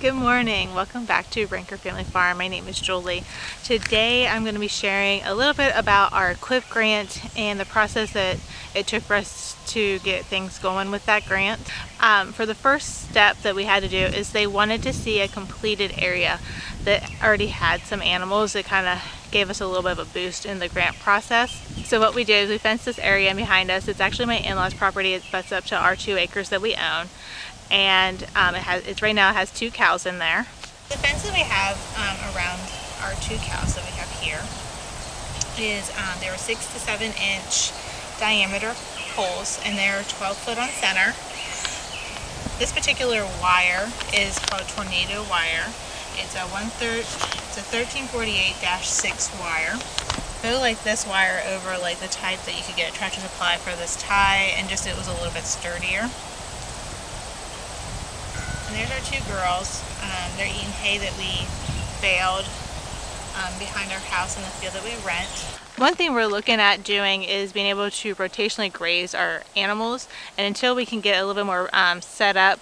Good morning. Welcome back to Brinker Family Farm. My name is Julie. Today I'm going to be sharing a little bit about our Eqip Grant and the process that it took for us to get things going with that grant. For the first step that we had to do is they wanted to see a completed area that already had some animals. It kind of gave us a little bit of a boost in the grant process. So what we did is we fenced this area behind us. It's actually my in-laws property. It butts up to our 2 acres that we own. And it right now has 2 cows in there. The fence that we have around our 2 cows that we have here is they were 6 to 7 inch diameter poles, and they're 12 foot on center. This particular wire is called tornado wire. It's a 1348-6 wire. Go like this wire over like the type that you could get at Tractor Supply for this tie, and just it was a little bit sturdier. And there's our 2 girls. They're eating hay that we baled behind our house in the field that we rent. One thing we're looking at doing is being able to rotationally graze our animals, and until we can get a little bit more set up,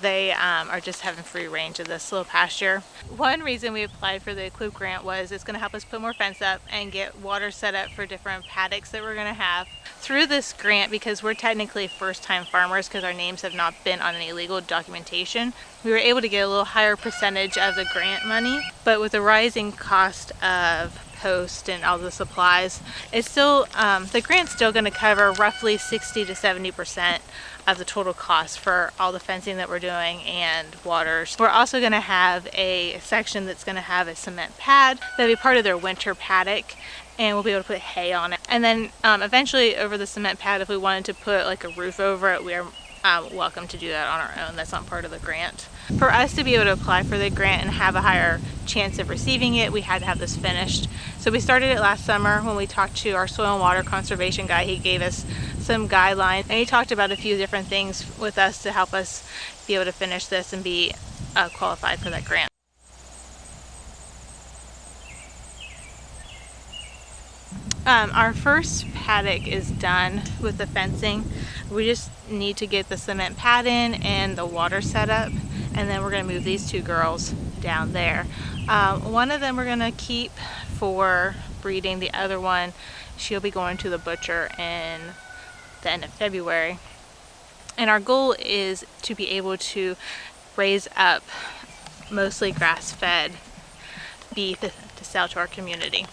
they are just having free range of this little pasture. One reason we applied for the Eqip Grant was it's going to help us put more fence up and get water set up for different paddocks that we're going to have. Through this grant, because we're technically first-time farmers because our names have not been on any legal documentation, we were able to get a little higher percentage of the grant money. But with the rising cost of post and all the supplies, it's still the grant's still going to cover roughly 60 to 70% of the total cost for all the fencing that we're doing and waters. We're also going to have a section that's going to have a cement pad that'll be part of their winter paddock, and we'll be able to put hay on it. And then eventually over the cement pad, if we wanted to put like a roof over it, we are welcome to do that on our own. That's not part of the grant. For us to be able to apply for the grant and have a higher chance of receiving it, we had to have this finished. So we started it last summer when we talked to our soil and water conservation guy. He gave us some guidelines, and he talked about a few different things with us to help us be able to finish this and be qualified for that grant. Our first paddock is done with the fencing. We just need to get the cement pad in and the water set up, and then we're going to move these 2 girls down there. One of them we're going to keep for breeding. The other one, she'll be going to the butcher in the end of February. And our goal is to be able to raise up mostly grass-fed beef to sell to our community.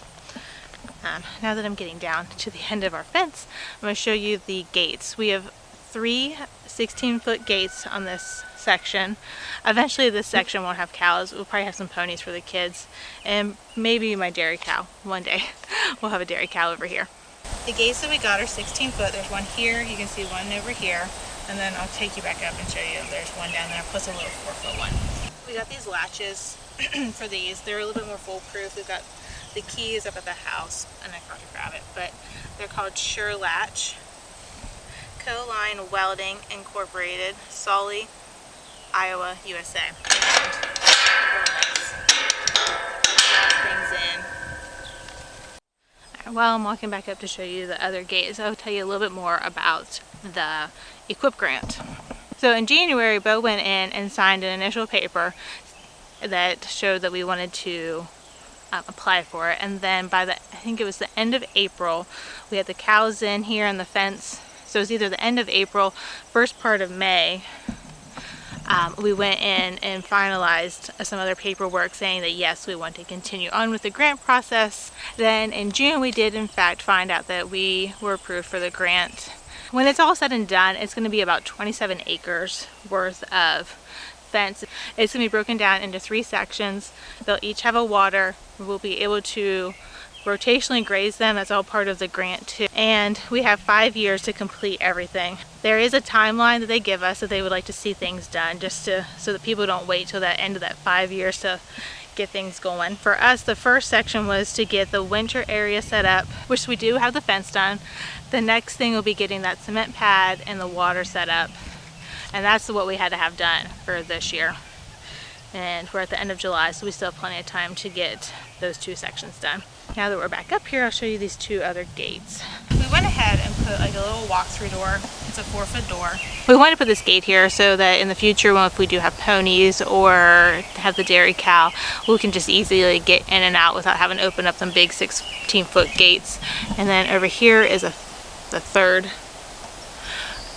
Now that I'm getting down to the end of our fence, I'm going to show you the gates. We have 3 16-foot gates on this section. Eventually this section won't have cows. We'll probably have some ponies for the kids, and maybe my dairy cow. One day we'll have a dairy cow over here. The gates that we got are 16 foot. There's one here, you can see one over here, and then I'll take you back up and show you there's one down there, plus a little 4-foot one. We got these latches for these. They're a little bit more foolproof. We've got the keys up at the house, and I forgot to grab it, but they're called Sure Latch. Co-Line Welding Incorporated, Sully, Iowa, USA. Things in. While I'm walking back up to show you the other gates, I'll tell you a little bit more about the Eqip Grant. So in January, Bo went in and signed an initial paper that showed that we wanted to apply for it, and then by I think it was the end of April, we had the cows in here and the fence. So it was either the end of April, first part of May, we went in and finalized some other paperwork saying that yes, we want to continue on with the grant process. Then in June, we did in fact find out that we were approved for the grant. When it's all said and done, it's going to be about 27 acres worth of fence. It's going to be broken down into 3 sections. They'll each have a water. We'll be able to rotationally graze them. That's all part of the grant too. And we have 5 years to complete everything. There is a timeline that they give us that they would like to see things done, just so that people don't wait till that end of that 5 years to get things going. For us, the first section was to get the winter area set up, which we do have the fence done. The next thing will be getting that cement pad and the water set up. And that's what we had to have done for this year. And we're at the end of July, so we still have plenty of time to get those 2 sections done. Now that we're back up here, I'll show you these two other gates. We went ahead and put like a little walk-through door. It's a 4-foot door. We wanted to put this gate here so that in the future, if we do have ponies or have the dairy cow, we can just easily get in and out without having to open up them big 16-foot gates. And then over here is the third.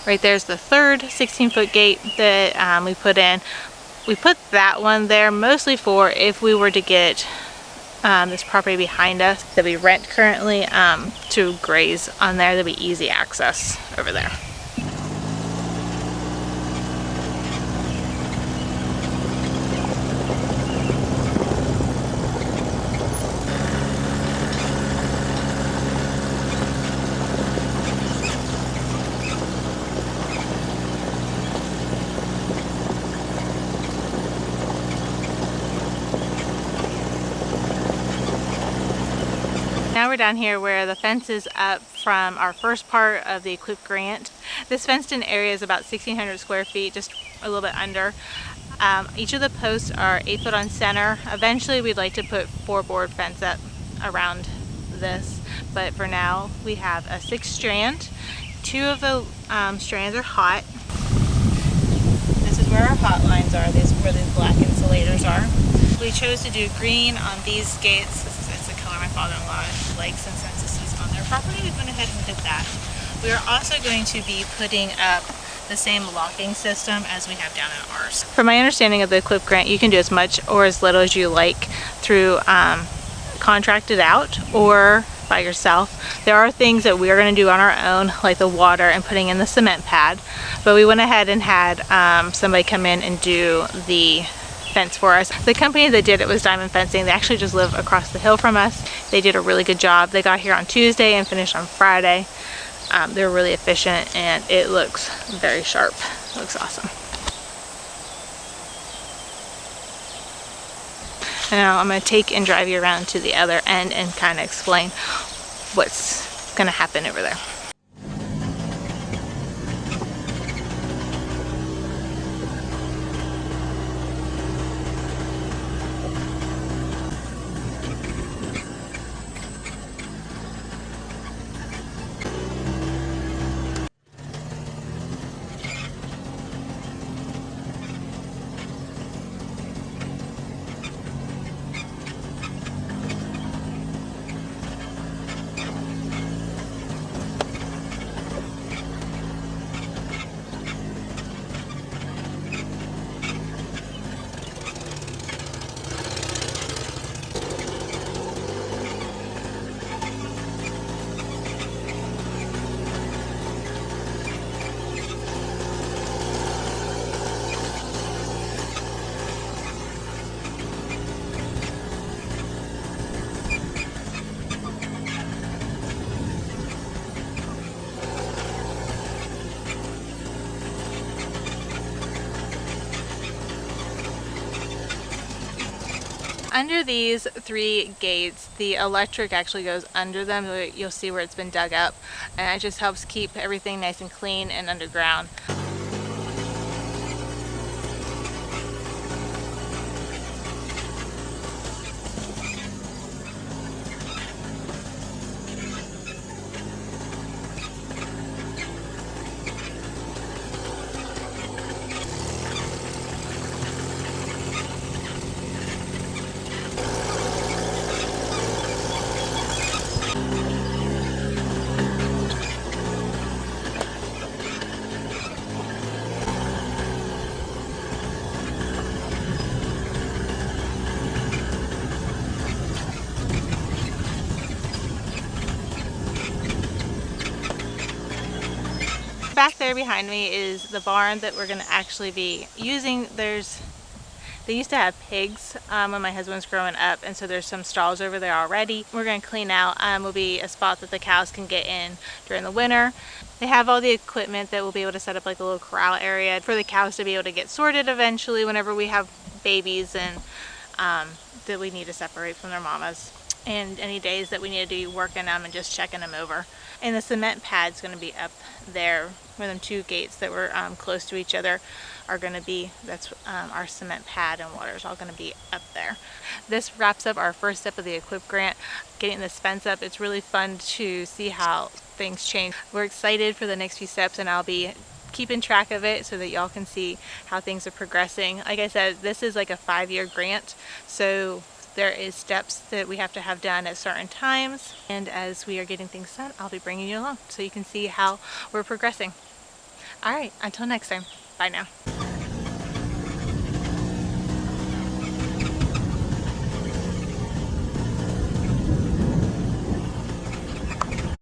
Right there's the third 16-foot gate that we put in. We put that one there mostly for if we were to get this property behind us that we rent currently to graze on there. There'll be easy access over there. Now we're down here where the fence is up from our first part of the Eqip Grant. This fenced in area is about 1,600 square feet, just a little bit under. Each of the posts are 8 foot on center. Eventually we'd like to put 4-board fence up around this, but for now we have a 6-strand. 2 of the strands are hot. This is where our hot lines are. These where these black insulators are. We chose to do green on these gates. It's the color my father-in-law likes, and since this is on their property, we went ahead and did that. We are also going to be putting up the same locking system as we have down at ours. From my understanding of the Eqip Grant, you can do as much or as little as you like through contracted out or by yourself. There are things that we are going to do on our own, like the water and putting in the cement pad, but we went ahead and had somebody come in and do the fence for us. The company that did it was Diamond Fencing. They actually just live across the hill from us. They did a really good job. They got here on Tuesday and finished on Friday. They're really efficient and it looks very sharp. It looks awesome. Now I'm going to take and drive you around to the other end and kind of explain what's going to happen over there. Under these 3 gates, the electric actually goes under them. You'll see where it's been dug up, and it just helps keep everything nice and clean and underground. Back there behind me is the barn that we're going to actually be using. They used to have pigs when my husband was growing up, and so there's some stalls over there already. We're going to clean out. Will be a spot that the cows can get in during the winter. They have all the equipment that we'll be able to set up like a little corral area for the cows to be able to get sorted eventually whenever we have babies and that we need to separate from their mamas, and any days that we need to be working them and just checking them over. And the cement pad's going to be up there where them 2 gates that were close to each other. are going to be. That's our cement pad and water is all going to be up there. This wraps up our first step of the Eqip Grant, getting this fence up. It's really fun to see how things change. We're excited for the next few steps, and I'll be keeping track of it so that y'all can see how things are progressing. Like I said, this is like a 5-year grant, so there is steps that we have to have done at certain times, and as we are getting things done, I'll be bringing you along so you can see how we're progressing. All right, until next time, bye now.